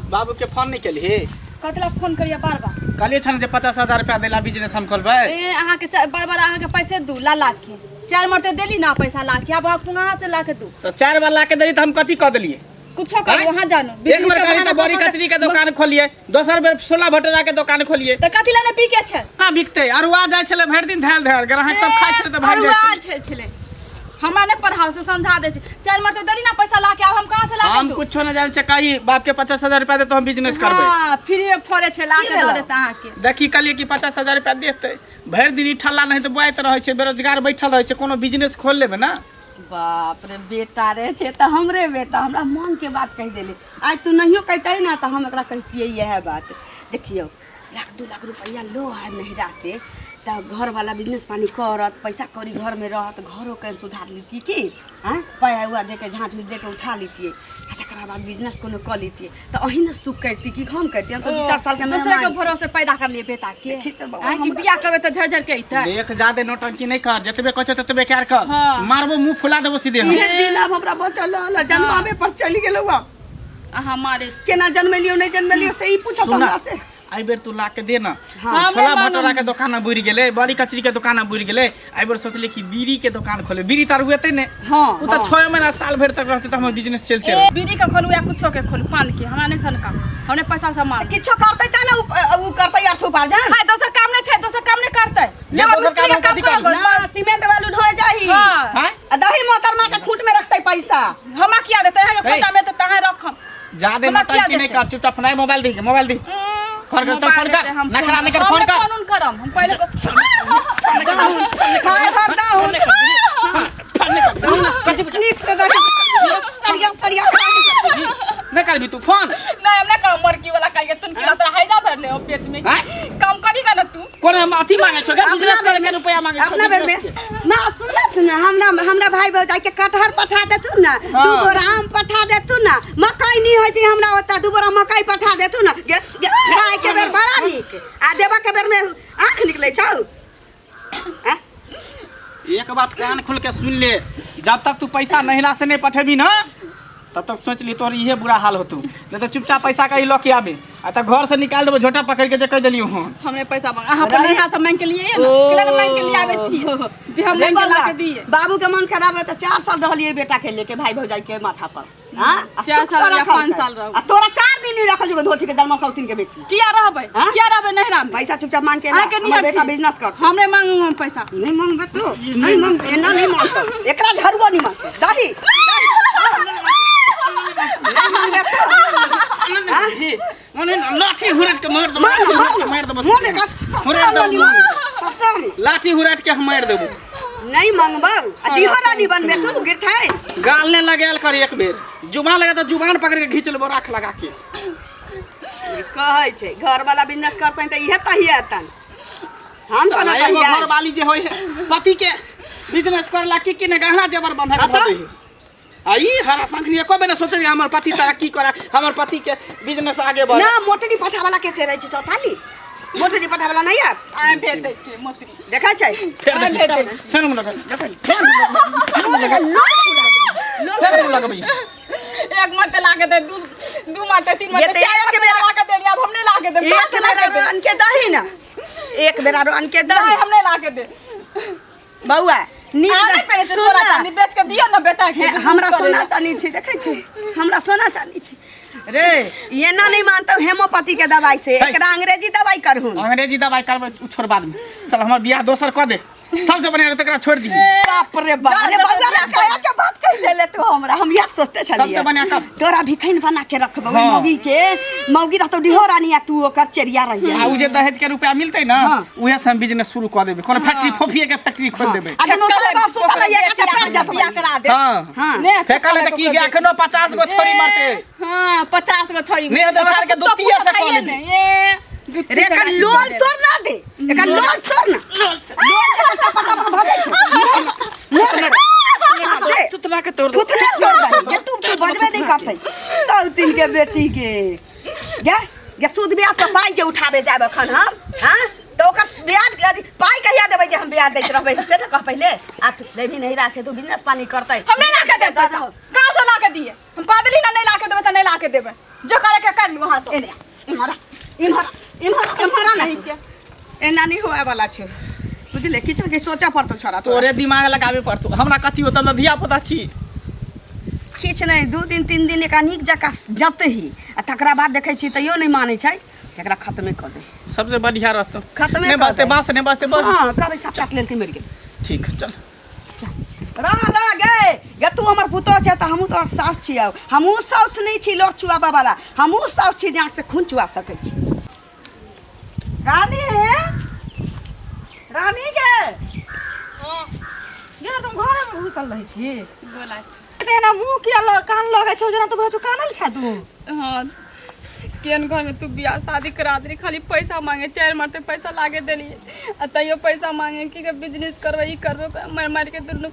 बाबू के फोन नहीं केली कतला फोन करिया बार बार कहलिए छन जे 50,000 रुपया देला बिजनेस हम खोलबे ए अहाँ के बार बार अहाँ के पैसे दू लाख के 4 मरते देली ना पैसा लाख अब कहां से लाख दू तो 4 बार लाख के देली त हम कथि क देलिए कुछो कर वहां जानो एक बार करी त बड़ी कचरी के दुकान खोलिए दोसर बेर 16 भटरा के दुकान खोलिए त कथि लेने पी के छै ना बिकते अरुआ जाय छले भर दिन धैल धैल ग्राहक सब खाय छले त भाग जाय छले हमरा ने पढ़ाओ से समझा दे छी 4 मरते देली ना पैसा लाके अब हम कहां से लाके हम कुछो न जान चकाई बाप के 50,000 रुपया दे तो हम बिजनेस करबे हां फ्री फोरे छै लाके दे देता अहाँ के देखी कहलिए कि 50,000 रुपया देते भर दिन ठल्ला नहीं तो बुआइत रहे छै बेरोजगार बैठल रहे छै कोनो बिजनेस खोल लेबे ना बाप रे बेटा रे छे त हमरे बेटा हमरा मन के बात कह देले आज तू नहियो कहते ना त हम एकरा कहतिए यह बात देखियो 1-2 लाख रुपया लो है नहिरा से त घर वाला बिजनेस पानी करत पैसा कौड़ी घर में रहत घरों के सुधार लीती की हां पाया हुआ देके झांट दे के उठा लीती तकरा बाद बिजनेस कोनो क लीती त अही न सुख करती की हम करती हम तो 4 साल के दूसरे के भरोसे पैदा कर लिए बेटा के कि बियाह करबे त झरझर के अइते देख जादे नौटंकी नहीं कर जतबे कहछ ततबे कर कर मारबो मुंह फुला देबो सीधे हम ये दिन अब हमरा बचल ल जन्मावे पर चली गेलौ अहाँ मारे केना जन्मलियो नहीं जन्मलियो से ही पूछत हमरा से आई बेर तू ला के दे ना छोला भटोरा के दुकान बुरी गेले बड़ी कचरी के दुकान बुरी गेले आई बेर सोचले कि बीड़ी के दुकान खोले बीड़ी तार हुएते ने हां उ त 6 महीना साल भर तक रहते त हमर बिजनेस चलते रहे बीड़ी के खोलू या कुछो के खोलू पान के हमरा नहीं सन काम हमने पैसा से मार किछो करतै त ना उ करतै अर्थ उपार्जन हां दोसर काम नहीं छै दोसर काम नहीं करतै ले दोसर काम कथि कर ना सीमेंट वालू ढोय जाही हां आ दही मोहतरमा के खूंट में रखतै पैसा हमरा किया देतै अहाँ के खोटा में त तहे रखम जादे नौटंकी नहीं कर चुपचाप फोन मोबाइल दी फोन कर चल फोन कर नखरा नहीं कर फोन कर कानून करम हम पहले खाए भरता हूं नीक से देख सरिया नहीं कर भी तू फोन नहीं हम नहीं करम मरकी वाला काई के तुन किला से हैजा धर ले पेट में काम करी का ना तू कोन हम अथी मांगे छ बिजनेस करे के रुपया मांगे छ अपना बेर में ना सुनत ना हमरा भाई भौजाई के कटहर पठा देतु ना 2 बोरा आम पठा देतु ना मकई नहीं होय छै हमरा ओता 2 बोरा मकई पठा देतु ना खाए के बेर बड़ा नीक आ देबा के बेर में आंख निकले छौ एक बात कान खोल के सुन ले जब तक तू पैसा नहिला से नहीं पठेबी ना तब तक सोच ली तोर इहे बुरा हाल होतू नहीं तो चुपचाप पैसा कहीं लो के आबे आ त घर से निकाल देबो झोटा पकड़ के जे कह देलियो हूं हमने पैसा मांग अहाँ पर यहाँ से मांग के लिए ना केला मांग के लिए आवे छी जे हम मांग के ला के दिए बाबू के मन खराब है त 4 साल रहलिए बेटा के लेके भाई भौजाई के माथा पर हां 4 साल या 5 साल रहो आ तोरा 4 दिन नहीं रखल जो धोती के दलमा सौतीन के बेटी किया रहबे नहिरा में पैसा चुपचाप मांग के हमर बेटा बिजनेस कर हमने मांगू पैसा नहीं मांगबे तू नहीं मांग एना नहीं मांग एकरा झरुआ नहीं मांग दही नहीं मांगे तो मने लाठी हुरट के मार दबो मुंह देखा ससा लाठी हुरट के हम मार देबो नहीं मांगबो आ दिहरा नहीं बनबे तू गिरथाई गाल ने लगाल कर एक बेर जुबान लगा तो जुबान पकड़ के घींच लेबो राख लगा के कहै छै घर वाला बिजनेस करतै त इहे तहिया तन हम कोना तहिया घर वाली जे होय पति के बिजनेस करला की ने गहना जेवर बंधा के दे आई हरा संखनी एको बेर सोचे हमर पति तरक्की करा हमर पति के बिजनेस आगे बढ़े ना मोटरी पठा वाला के रहै छै चौताली मोटरी पठा वाला नहीं यार आ भेट दै छी मोटरी देखा छै फेर दे फेर मुंह लगा देखा फेर लगा भैया एक मटे लाके दे दू मटे 3 मटे 4 के बेर लाके दे अब हमने लाके दे एक बेर अन के दही ना एक बेर अन के दही हमने लाके दे बौआ नीक सोना चांदी बेच के दियो ना बेटा के हमरा सोना चांदी छै देखै छै हमरा सोना चांदी छै रे ये ना नहीं मानता हेमोपैथी के दवाई से एकरा अंग्रेजी दवाई करहु अंग्रेजी दवाई करबे छोड़ बाद में चल हमर बियाह दोसर क दे सबसे बढ़िया तकरा छोड़ दी बाप रे बाप रे बगरा काया के बात कह देले तू हमरा हम यह सोचते छलिए सबसे बढ़िया कर तोरा भिखैन बना के रखबो मौगी रहतो डिहोरानी आ तू ओकर चेरिया रहिए आ उ जे दहेज के रुपया मिलतै ना उहे से हम बिजनेस शुरू क देबे कोनो फैक्ट्री फोफिए के फैक्ट्री खोल देबे आ दोसर बात सुतल है के पेट जात बियाह करा दे हां फेकल त की एखनो 50 गो छोरी मारते हां 50 गो छोरी मेरे दोसर के दुतिया से कॉल दे रे का लोल तोड़ ना दे एका लोल छोड़ ना लोल के पता पर भगे छै दे तुतना के तोड़ तुतना तोड़ दे ये तू बजबे नहीं करतै सौतीन के बेटी के गे ये सूद ब्याज तो पाई जे उठाबे जाब अखन हम हां तो ओकर ब्याज पाई कहिया देबै जे हम ब्याज दैत रहबै से त कह पहिले आ लेभी नहीं रा से तू बिजनेस पानी करतै हम नहीं लाके देब पैसा कहां से लाके दिए हम कह देली ना नहीं लाके देब त नहीं लाके देब जो करे के कर लू वहां से इमहरा नहीं के एना नहीं होए वाला छै बुझले किछन के सोचा पड़तो छोरा तोरे दिमाग लगाबे पड़तो हमरा कथी होत हम धिया पुता छी किछ नहीं 2 दिन 3 दिन एकरा नीक जका जते ही आ तकरा बाद देखै छी तइयो नहीं मानै छै एकरा खत्मे कर दे सबसे बढ़िया रहतो खत्मे नहीं बाते बास नहीं बाते बस हां कबे चट लेल के मर गेल ठीक चल रा गे तू हमर पुतो छै त हमहू तोर सास छियौ हमहू सास नहीं छी लोर छुआबा वाला हमहू सास छी जाक से खून चुआ सकै छी रानी के हां ये तुम घर में घुसल रही छी बोला तेना मुंह किया कान लगे छौ जना तो बचो कानल छै तू हां केन घर में तू बियाह शादी करा दे खाली पैसा मांगे 4 मरते पैसा लागे देली आ तइयो पैसा मांगे कि के बिजनेस करबे ई करबे मार के दुनु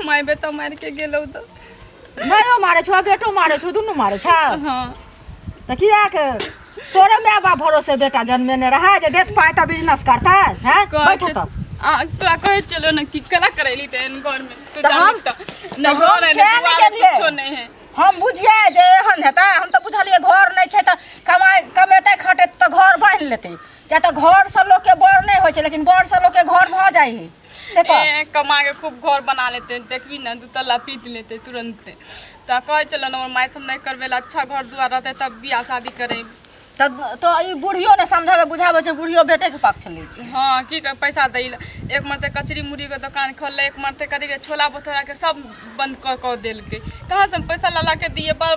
माय बेटा मार के गेलौ त भयो मारे छौ बेटो मारे छौ दुनु मारे छ हां त किया के तोरे माय बाप भरोसे बेटा जन्मे ने रहा जे देत पाए त बिजनेस करता हैं बैठ त तोरा कहे चलो ना कि कला करैली त इन घर में तू हम न घर है न कुछो नहीं है हम बुझिए जे एहन हेता हम तो बुझलिए घर नहीं छै त कमेते खटे त घर बांध लेते या त घर से लोग के बड़ नहीं होय छै लेकिन बड़ से लोग के घर भ जाय है से ए कमा के खूब घर बना लेते देखबी ना दू तल्ला पीट लेते तुरंत त कहे चलो ना माय सब नहीं करबेला अच्छा घर दुआर रहते तब बियाह शादी करे तब तो ई बुढ़ियो ने समझावे बुझावे छै बुढ़ियो बेटे के पक्ष ले छै हां की पैसा दैला एक मरते कचरी मुड़ी के दुकान खोलले एक मरते कदी के छोला भटूरा के सब बंद क देल के कहां से पैसा ला के दिए बार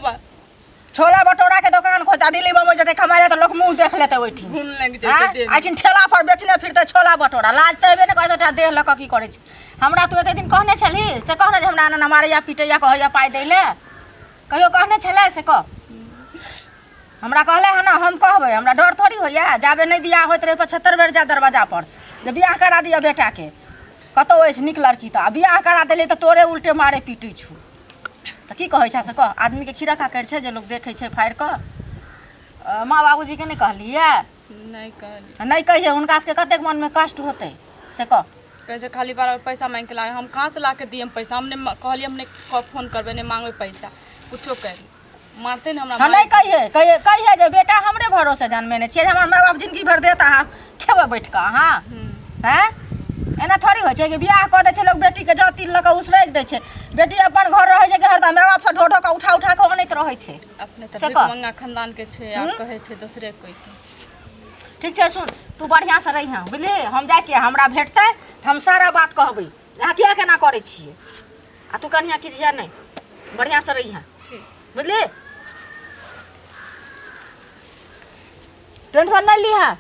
छोला भटूरा के दुकान खोता दिल्ली बम्बई जते कमाए त लोग मुंह देख लेते ओठी घूम लग जेते आइटिन ठेला पर बेचने फिरते छोला भटूरा लाज तबे ने कहत देह लक की करे छै हमरा तू एते दिन कहने छली से कहने जे हमरा ना मारे या पीटे या कहया पाई दैले कहियो कहने छले से कह हमरा कहले है ना हम कहबे हमरा डर थोड़ी होइया जाबे नहीं बियाह होत रहे 75 बेर जा दरवाजा पर जे बियाह करा दिया बेटा के कतो होइछ निक लड़की त बियाह करा देले त तोरे उल्टे मारे पीटी छु त की कहै छै से कह आदमी के खीरा का कर छै जे लोग देखै छै फाड़ क माँ बाबूजी के नहीं कहलिए नहीं कहिए उनका के कतेक मन में कष्ट होते से कह कहे खाली बार पैसा मांग के लागे हम कहाँ से ला के दिए पैसा हमने कहलिए हमने फोन करबे नहीं मांगे पैसा कुछो कर मारते न हमरा नहीं कहिए जे बेटा हमरे भरोसे जन्मे ने छै हमर माय बाप जिंदगी भर देता है खेबे बैठ के हां हैं एना थोड़ी होय छै कि बियाह क दे छै लोग बेटी के जाति ल के उसरैक दे छै बेटी अपन घर रहे छै कि हरदम माय बाप से ढोढो के उठा के ओनैत रहे छै अपने त मंगा खानदान के छै आ कहे छै दूसरे कोई के ठीक छै सुन तू बढ़िया से रही हां बुझली हम जाय छी हमरा भेटतै त हम सारा बात कहबै अहाँ किया केना करै छियै आ तू कन्या कीजिया नहीं बढ़िया से रही हां ठीक बुझली टेंशन नहीं ली है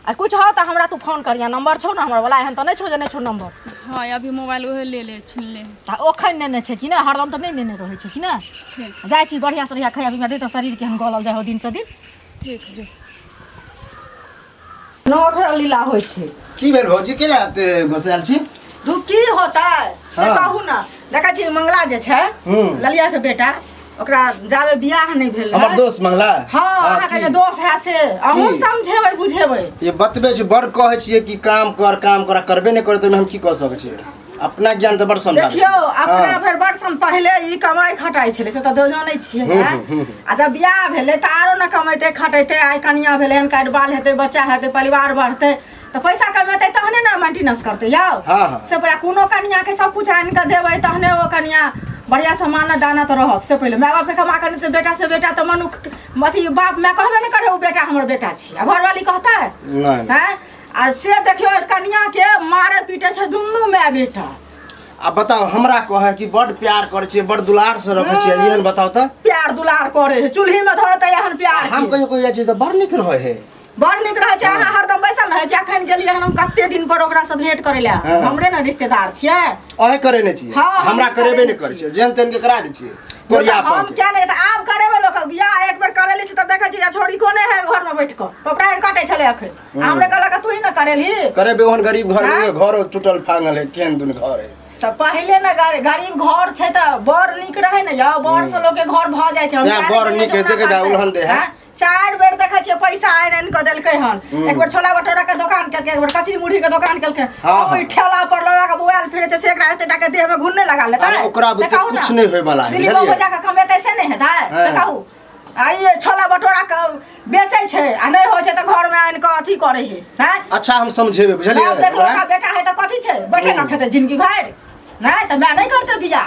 आ कुछ हो तो हमरा तू फोन करिया नंबर छौ ना हमर वाला एहन त नहीं छौ जे नहीं छौ नंबर हां अभी मोबाइल ओहे ले छीन ले आ ओखन नेने छै कि ना हरदम त नहीं नेने रहै छै कि ना ठीक जाय छी बढ़िया से रहिया खाया पीया दे तो शरीर के हम गलल जाय हो दिन से दिन ठीक जो नौकर लीला होय छै की बेर भौजी के लाते घोसाल छी दू की होता से कहू ना देखा छी मंगला जे छै ललिया के बेटा ओकरा जाबे बियाह नहीं भेल हमर दोस्त मंगला हां अहाँ के दोस्त है से अहू समझेबै बुझेबै ये बतबे छै बड़ कहै छियै कि काम कर करबे नहीं करे तो हम की कह सकै छियै अपना ज्ञान तो बड़ समझा देखियो अपना फिर बड़ सम पहले ई कमाई खटाई छले से त दो जानै छियै आ जब बियाह भेले त आरो न कमाइते खटैते आइ कनिया भेले हन काट बाल हेते बच्चा हेते परिवार बढ़ते तो पैसा कमेते तहने ना मेंटेनेंस करते यौ से पहले कोनो कनिया के सब कुछ आन के देबै तहने ओ कनिया बढ़िया सामान दाना तो रहत से पहले माय बाप के कमा कर बेटा से बेटा तो मनु अथी बाप मैं कहबे नहीं करे वो बेटा हमर बेटा छी आ घरवाली कहता है हैं आ से देखियो कनिया के मारे पीटे छै दुन्नु माय बेटा आ बताओ हमरा कहे कि बड़ प्यार करे छै बड़ दुलार से रखे छै एहन बताओ त प्यार दुलार करे है चूल्ही में धरते एहन प्यार हम कहियो कोई चीज त बड़ निक रहे है बड़ निक रहे छै अहाँ हरदम बैसल रहे छै अखन गेलिए हम कते दिन पर ओकरा से भेंट करे ला हमरे न रिश्तेदार छियै ओहे करे नै छी हमरा करेबे नै करे छै जेन तेन के करा दै छी कोरिया पर हम क्या नहीं त आब करेबे लोक बियाह एक बेर करेली से त देखै छी छोड़ी कोने है घर में बैठ के टोपरा काटे छले अखन हमरे कहला कि तू ही न करेली करेबे ओहन गरीब घर में घर टूटल फांगल है केन दुन घर है त पहिले न गरीब घर छै त बड़ निक रहे न यौ बड़ से लोग के घर भ जाय छै या बड़ निक हेते के उलहन दे है 4 बेर देखै छियै पैसा आइन क देलकै हन। एक बेर छोला भटूरा के दुकान केलकै, एक बेर कचरी मुढ़ी के दुकान केलकै। ओइ ठेला पर लगा के मोबाइल फिरे छै से एकरा एते टाके देह में घुनने लगा लेता है। ओकरा बुते कुछ नहीं होय वाला है। दिल्ली में जाके कमेतै से नहीं हेतै से कहू। आइए छोला भटूरा के बेचै छै आ नहीं होय छै त घर में आइन क अथी करे है। हैं अच्छा हम समझेबे बुझलिए। बाप देख लो का बेटा है त कथी छै बैठे का खेतै जिंदगी भर। नहीं त मैं नहीं करते बियाह,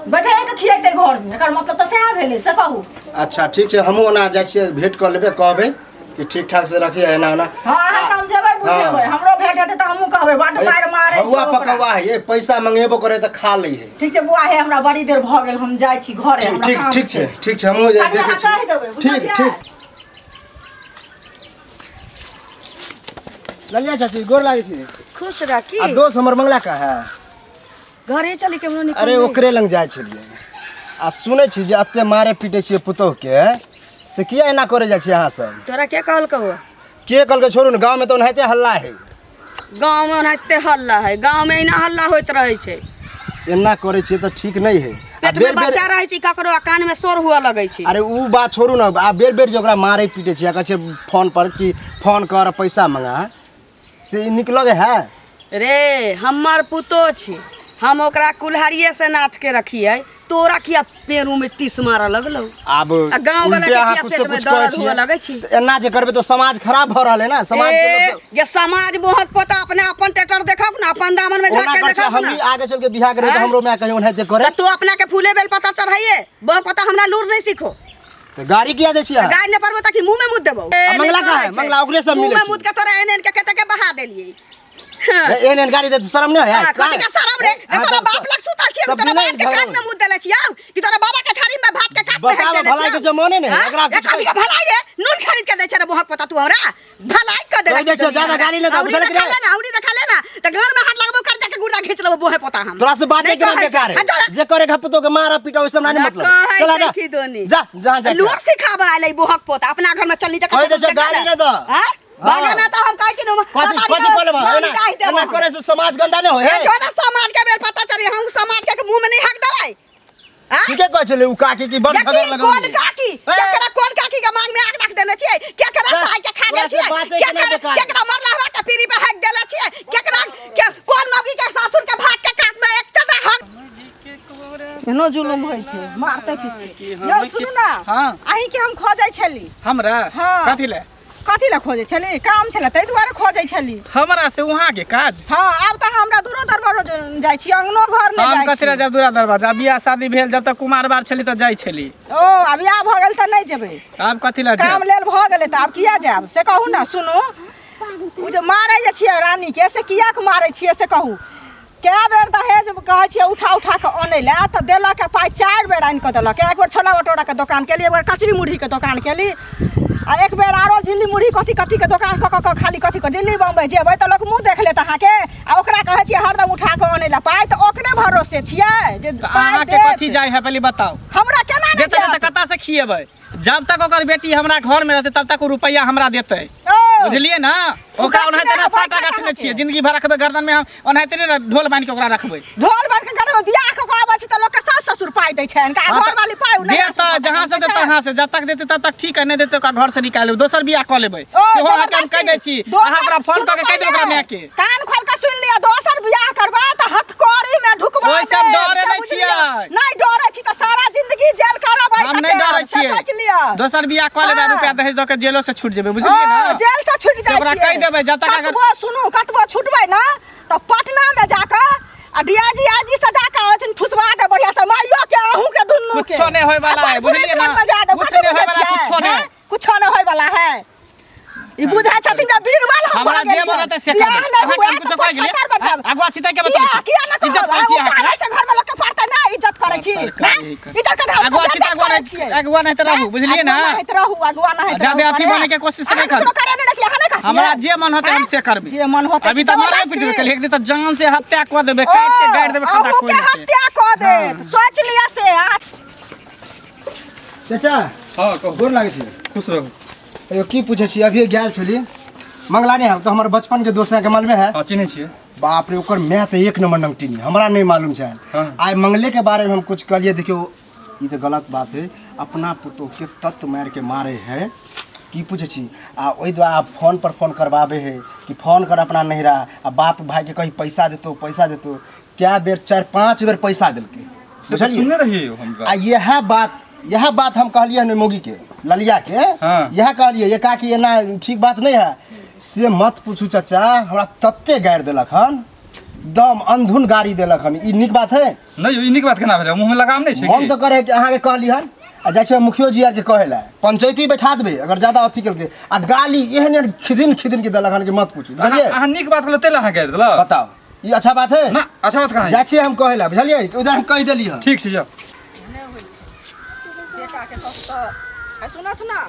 बैठे के खियेतै घर में, एकर मतलब त सएह भेलै से कहू। अच्छा ठीक छै, हमहू ओना जाइ छियै भेंट कर लेबे, कहबै कि ठीक ठाक से रखिए एना ओना। हां अहाँ समझेबै बुझेबै, हमरो भेट हेतै त हमहू कहबै बड मार मारै छै। हवा पकवा है, ये पैसा मंगेबो करे त खा लै है। ठीक छै बुआ है, हमरा बड़ी देर भ गेल, हम जाइ छी घरे, हमरा ठीक काम ठीक छै, ठीक छै, हमहू कनिया देखै छी। कहि देबै, ठीक बुझलियै? ठीक। ललिया चाची गोर लागै छी। खुश रह की आ दोस्त हमर मंगला का है। घरे चली केमनो निकल। अरे ओकरे लंग जाइ छलिए आ सुनै छी जे अत्ते मारे पीटे छियै पुतोह के, से किया एना करे जाइ छी अहाँ सब? तोरा के कहल कहू? के कहलकै छोड़ू न, गांव में तो ओनाहिते हल्ला है। गांव में ओनाहिते हल्ला है, गांव में इना हल्ला होइत रहे छै। एना करे छियै त ठीक नहीं है। पेट में बच्चा रहे छै ककरो आ कान में शोर हुआ लगै छै। अरे उ बात छोड़ू न, आ बेर बेर जे ओकरा मारे पीटे छियै, कहै छै फोन पर कि फोन कर पैसा मंगा, से निकल गए है। रे हमर पुतो छी, हम ओकरा कुल्हारिये से नाथ के रखिए, तोरा किया पेरू में टीस मार लगलो? अब गांव वाला के किया पेट में दर्द हुआ लगै छी? एना जे करबे तो समाज खराब भ रहल है ना। समाज के लोग ये समाज बहुत पता, अपने अपन टेटर देखब ना, अपन दामन में झाँक के देखब ना। हम आगे चल के बियाह करे तो हमरो में कहीं ओनाहिते करे। तू अपना के फूले बेल पता चढ़ाइए, बहुत पता हमरा लूर नहीं सीखो। तो गाड़ी किया दे छिया? गाय ने परबो ताकि मुंह में मुद देबो। मंगला का है, मंगला ओकरे सब मिले मुंह में मुद के तोरा एने के केते के बहा देलिए। एन गाड़ी दे शर्म नहीं है? कथि के शरम रे? तोरा बाप लग सुतल छियै, तोरा बाप के कान में मुद देले छियै कि तोरा बाबा के थारी में भात के काट में बतावा भलाई के जमाने ने एकरा कुछ कथि के भलाई रे? नून खरीद के दे छै रे बहुत पता तू हमरा भलाई कर देले दे छै। ज्यादा गाड़ी ले तो औरी देखा ले ना, औरी देखा ले ना त गान में हाथ लगबो कर जाके गुर्दा खींच लेबो बोहे पता हम। तोरा से बातें करना बेकार है। जे करे खपतो के मारा पीटा ओइ सब नहीं मतलब। चला जा जा जा जा लूर सिखाबा आले बोहक पोता, अपना घर में चलनी ओइ दे छै गाड़ी ले दो। हां भागना तो हम कहै छी न कथि बोले बा? एना करे से समाज गंदा नहीं होय है। जो ना समाज के बेल पता चली, हम समाज के मुंह में नहीं हक देबै। हां ठीके कहै छले उ काकी की बड़ खबर लगल। कौन काकी? केकरा कौन काकी के मांग में आग रख देने छियै? केकरा साइ के खा गेल छियै? केकरा मरला हवा के पीरी पे हक देले छियै? केकरा के कोन मौगी के सासुर के भात के काट में एक चटा हक एनो जुलुम होय छै, मारते की। यो सुन ना, हां आही के हम खोजै छली। हमरा कथि ले? कथी ला खोजै छली? काम छले तै दुआरे खोजै छली। हमरा से वहां के काज? हां आब त हमरा दूरो दरबार जाइ छी, अंगनो घर में जाइ छी। हम कथि जब दूरा दरवाजा बियाह शादी भेल, जब तक कुमार बार छली त जाइ छली। ओ अब बियाह भ गेल त नहीं जेबै? आब कथि ला काम लेल भ गेलै त आब किया जाब से कहू ना। सुनू उ जे मारै जे छियै रानी के, से किया के मारै छियै से कहू? कै बेर दहेज कहै छियै उठा उठा के आनै ले त देलक पाइ 4 बेर आनि के देलक। एक बेर छोला भटूरा के दुकान केली, एक बेर कचरी मुढ़ी के दुकान केली, आ एक बेर आरो झिल्ली मुढ़ी कथी कथी के दुकान क खाली कथी के दिल्ली बम्बई जेबै त लोक मुंह देख लेत अहाँ के। आ ओकरा कहै छियै हरदम उठा के आनै ले पाइ, त ओकरे भरोसे छियै जे अहाँ के कथि जाय है पहले बताओ? हमरा केना नै देते त कता से खिएबै? जब तक ओकर बेटी हमरा घर में रहते तब तक रुपया हमरा देते, बुझलिए ना? ओकरा ओनाहिते ना साटा गाछने छियै, जिंदगी भर रखबै गर्दन में, हम ओनाहिते ने ढोल बांध के ओकरा रखबै। ढोल बांध के गर्दन में बियाह के आबै छै त लोक के सास ससुर पाइ दै छै, का घर वाली पाइ उ दे त जहां से देते तहां से, जब तक देते तब तक ठीक है, नहीं देते ओकरा घर से निकाल लेबै, दोसर बियाह क लेबै। सेहो अहाँके हम कहि दै छी, अहाँ ओकरा फोन क के कहि देबै ओकरा माय के। कान खोल के सुन लिया, दोसर बियाह करबा त हथकड़ी में ढुकबा। ओइ सब डरे नै छियै। नहीं डरे छी त सारा जिंदगी जेल करबै। हम नहीं डरे छियै, सोच लिया दोसर बियाह क लेबै, रुपया दहेज द के जेलो से छूट जेबै, बुझलिए ना? जेल से छूट जाइ छी। ओकरा कहि देबै जब तक अगर सुनू कतबो छुटबै ना त पटना में जाकर आ डीआईजी आजी से जाकर ओथिन ठुसवा दे बढ़िया से, माइयो के अहू के दुन्नू के। कुछो नहीं होय वाला है, बुझलिए ना? कुछ नहीं होय वाला, कुछो नहीं, कुछो नहीं होय वाला है। ई बुझा छथिन जे बीरबल हम हमरा जे मन होते से कर। अहाँ के कुछ कह गेलिए? अगवा छितै के बताउ? इज्जत करै छी अहाँ के? घर में लोग के पड़तै ना, इज्जत करै छी। इज्जत कर अगवा छितै अगवा नहीं त रहू, बुझलिए ना? नहीं त रहू, अगवा नहीं त जाबे अथी बने के कोशिश नहीं कर। हमरा जे मन होते हम से करबे। जे मन होते अभी त मारे पीट के, एक दिन त जान से हत्या क देबे, काट के गाड़ देबे, खाता कोई नहीं। हत्या क दे, सोच लिया से। चाचा हां कहो। गोर लागै छी। खुश रहू। अयो की पूछे छी, अभी गेल छली मंगला नहीं है तो हमर बचपन के दोस्त के मालूम है? हां चिन्है छियै। बाप रे ओकर मैं तो एक नंबर नमटीनी, हमरा नहीं मालूम छै। हाँ। आइ मंगले के बारे में हम कुछ कहलिए, देखियो ये तो गलत बात है। अपना पुतोह के तत्व मार के मारे है की पूछे छी आ ओहि द्वारा फोन पर फोन करवावे है कि फोन कर अपना नहिरा आ बाप भाई के कहीं पैसा देतो क्या बेर 4-5 बेर पैसा दिलके बुझलिए। सुनने रहिए हम आ यह बात हम कहलिए न मोगी के ललिया के हाँ। यह कहलिए ये का कि ये ना ठीक बात नहीं है से मत पूछू चाचा हमरा तत्ते गाड़ देलक हन दम अंधुन गाड़ी देलक हन ई निक बात है नहीं इन्हीं के बात केना भेलै मुंह में लगाम नहीं छै हम तो करे कि अहाँ के कहली हन आ जैसे मुखियो जी आर के कहेला पंचायती बैठा देबे अगर ज्यादा अथी केलके आ गाली एहन खिदिन के देलक हन कि मत पूछू बुझलिए। अहाँ नीक बात कहले तेल अहाँ गाड़ देला बताओ ये अच्छा बात है ना अच्छा बात कहाँ है जाइ छियै हम कहेला बुझलिए उधर हम कह देली हन ठीक छै जाओ बेटा के तो सुनत ना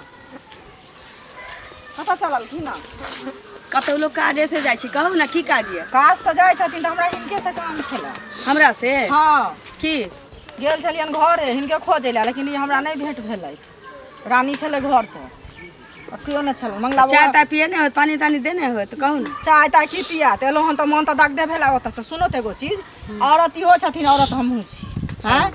पता चलल कि ना कतौ लोग काजे से जाइ छी कहू ना की काज ये काज से जाइ छथिन तऽ हमरा हिनके से काम छलै। हमरा से हाँ की गेल छलियन घरे हिनके खोजै लए लेकिन ई हमरा नहि भेंट भेलै। रानी छलै घर पर और केओ नहि छलै मंगला चाय ताय पिए नहीं हो पानी तानी देने हो तो कहू ना चाय ताय की पिया तऽ एलहुँ हन तऽ मन तऽ दाग दे भेला ओतऽसँ। सुनो तऽ एगो चीज औरत इहो छथिन औरत हमहूँ छी हैं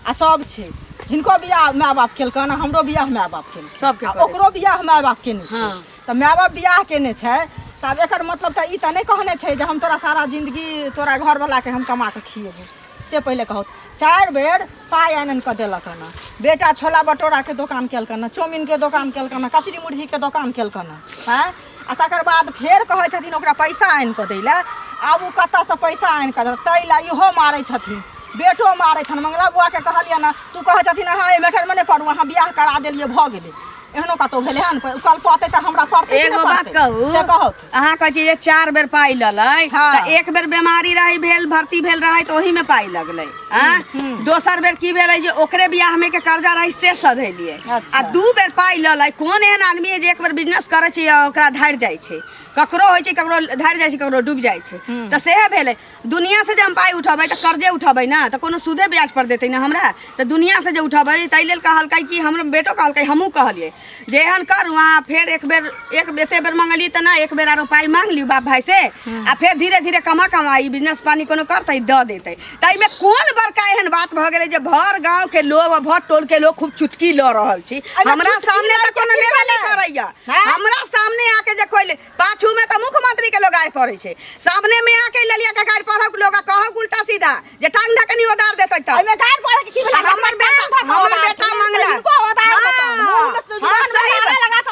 आ सब छै हिनको बियाह माय बाप केलकन आ हमरो बियाह माय बाप केलकन सबके आ करै ओकरो बियाह माय बाप केने छै। हाँ। तऽ माय बाप बियाह केने छै तब एकर मतलब तऽ ई तऽ नहि कहने छै जे हम तोरा सारा जिंदगी तोरा घरवला के हम कमा के खिएबो से पहिले कहू। 4 बेर पाय आनन के देलक न बेटा छोला भटोरा के दुकान केलकन चाउमीन के दुकान केलकन कचरी मुरही के दुकान केलकन हैं आ तकर बाद फेर कहै छथिन ओकरा पैसा आनि कऽ दै लए आब ओ कतऽसँ पैसा आनि कऽ तै लए इहो मारै छथिन बेटो मारै छन। मंगला बुआ के कहलिए ना तू कहै छथिन अहाँ एहि मैटर में नहि पड़ू अहाँ बियाह करा देलिए भऽ गेलै एहनो कतौ भेलै हन कल पते तऽ हमरा पड़तै एगो बात कहू से कहत अहाँ कहै छी जे 4 बेर पाई ललै हाँ। तऽ एक बेर बीमारी रही भेल भर्ती भेल रही तऽ ओही में पाई लगलै हैं दोसर बेर की भेलै जे ओकरे बियाह में के कर्जा रही से सधेलिए अच्छा। आ 2 बेर पाई ललै कोन एहन आदमी है जे एक बेर बिजनेस करै छै आ ओकरा धारि जाइ छै ककरो होइ छै ककरो धारि जाइ छै ककरो डूब जाइ छै तऽ सेहे भेलै दुनिया से जे हम पाई उठबै तऽ कर्जे उठबै ना तऽ कोनो सूदे ब्याज पर देतै ना हमरा तऽ दुनिया से जे उठबै ताहि लेल कहलकै कि हमर बेटो कहलकै हमहूँ कहलिए जे एहन करू अहाँ फेर एक बेर एते बेर मंगलिए तऽ ना एक बेर आरो पाई मांग लियौ बाप भाई से आ फेर धीरे धीरे कमा ई बिजनेस पानी कोनो करतै दऽ देतै ताहिमे कोन बड़का एहन बात भऽ गेलै जे भर गाँव के लोग भर टोल के लोग खूब चुटकी लऽ रहल छी हमरा सामने तऽ कोनो लेबे नहीं करैया हमरा सामने आके जे कोई पाछू में तो मुख्यमंत्री के लोग आड़ पड़े छै सामने में आके ललिया के गाड़ पढ़क लोग कहक उल्टा सीधा जे टांग धकनी उधार देतै त एमे गाड़ पड़े की भेलै हमर बेटा मंगला इनको उधार देतौ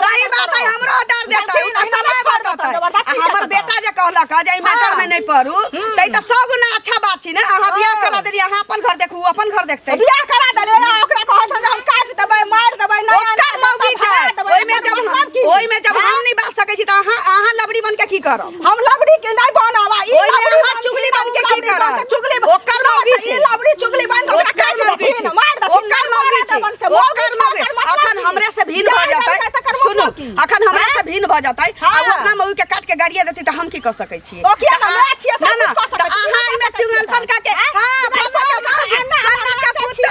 सही बात है हमरो उधार देतै उ त समय बततै हमर बेटा जे कहलक जे ई मैटर में नहीं पड़ू तै त 100 गुना अच्छा बात छी ना अहाँ बियाह करा देलिए अहाँ अपन घर देखू अपन घर देखतै बियाह करा देले ओकरा कहै छ जे हम काट देबै मार देबै नहीं ओकर मौगी छै ओइ में जब हम नहीं बात सकै छी त अहाँ लबड़ी बन के की करब हम लबड़ी के नहीं बनावा ई ओइ में अहाँ चुगली बन के की करब चुगली ओकर मौगी छै लबड़ी चुगली बन के ओकरा काट देबै मार देबै ओकर मौगी छै ओकर मौगी अखन हमरे से भिन्न भ जतै सुनु अखन हमरे से भिन्न भ जतै आ वो अपना मौगी के काट के गाड़िया देतै त हम की कर सकै छी ओ किया ना मैं छियै सब ना कुछ कर सकै छी अहाँ इमे चुगलपन का के हां फल्ला के मौगी फल्ला के पुत्र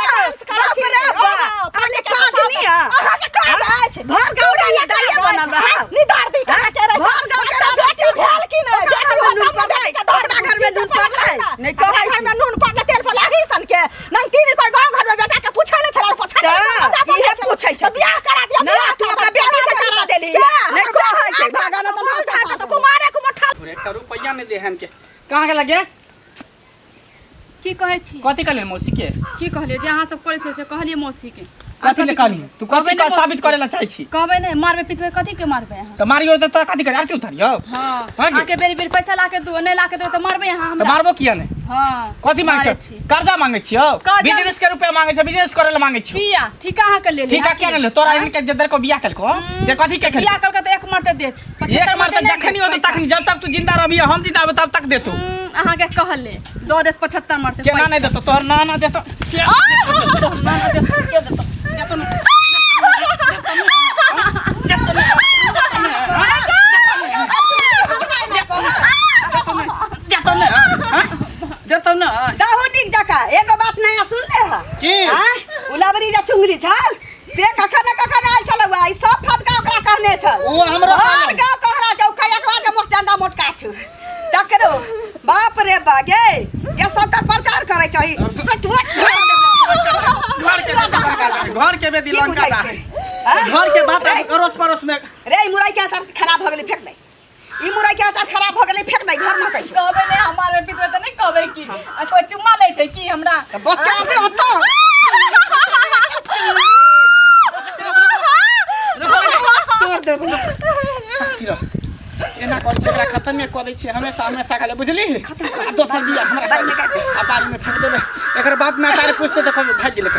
बाप रे बाप अहाँ के काज नहीं है अहाँ के काज अछि भर गाँव के दाइया बनल रहा निदार दी का के रे भर गाँव के बेटी भेल की नहीं बेटी नून पड़लै ओकरा घर में नून पड़लै नहीं कहै घर में नून पड़लै तेल पर लागी सन के नंग तीन कोई गांव घर में बेटा के पूछै नहीं छला पूछै इहे पूछै छै बियाह करा दिया ना तू अपना बेटी से करा देली नहीं कहै छै भागा न त तो कुमारे को मठा 1 रुपया नहीं देहन के कहाँ के लगे की कहै छी कथी कहले मौसी के की कहलिए जे अहाँ सब करै छै से कहलिए मौसी के कथी ले कहली तू कथी का साबित करे ला चाहै छी कहबै नहीं मारबे पिटबे कथी के मारबे अहाँ त मारियो त कथी करे आरती उतारियो हां हाँ की? आके बेरी बेरी पैसा लाके दो नहीं लाके दो तो मारबे अहाँ त हमरा मारबो किया नहीं हां कथी मांगे छी कर्जा मांगे छियो कर्जा- बिजनेस के रुपया मांगे छ बिजनेस करे ला मांगे छियो किया ठीक अहाँ के ले ले ठीक है क्या ले तोरा इनके जदर को बियाह कल को से कथी के खेल बियाह करके तो एक मरते दे एक मार त जखनी होत तखनी जब तक तू जिंदा रहबी हम जिंदा रहब तब तक देतो अहाँ के कहले दो दे 75 मरते केना नहीं देतो तोहर नाना जतो तोहर नाना जतो के देतो देतो ना देतो ना दाहू नीक जका एगो बात नया सुन ले हा की? उलाबरी जे चुंगली छल से कखन आयल छलौ ई सब फटका ओकरा कहने छल ओ हमरो हर गाँव कहरा चौका एकवा जे मोट डंडा मोटका छु तकरो बाप रे बा गे ये सब तर प्रचार करे छै सटुआ घर के बेदी की लंका बुझाइ बा छै? हाँ? घर के बात अड़ोस पड़ोस में रे ई मुरई के अचार खराब भ गेलै फेंक दे ई मुरई के अचार खराब भ गेलै फेंक दे घर में कहै छै कहबै नहीं हमारे पितरे तो नहीं कहबै की आ कोई चुम्मा ले छै की हमरा बच्चा आबे होतो तोड़ दे साथी रह एना कर छै एकरा खत्म कर दै छियै हमेशा हमेशा खाले बुझली दोसर बिया हमरा बारी में काट दे। आ बारी में फेंक देबै एकर बाप मातारे पूछते त कभी भाग गेलै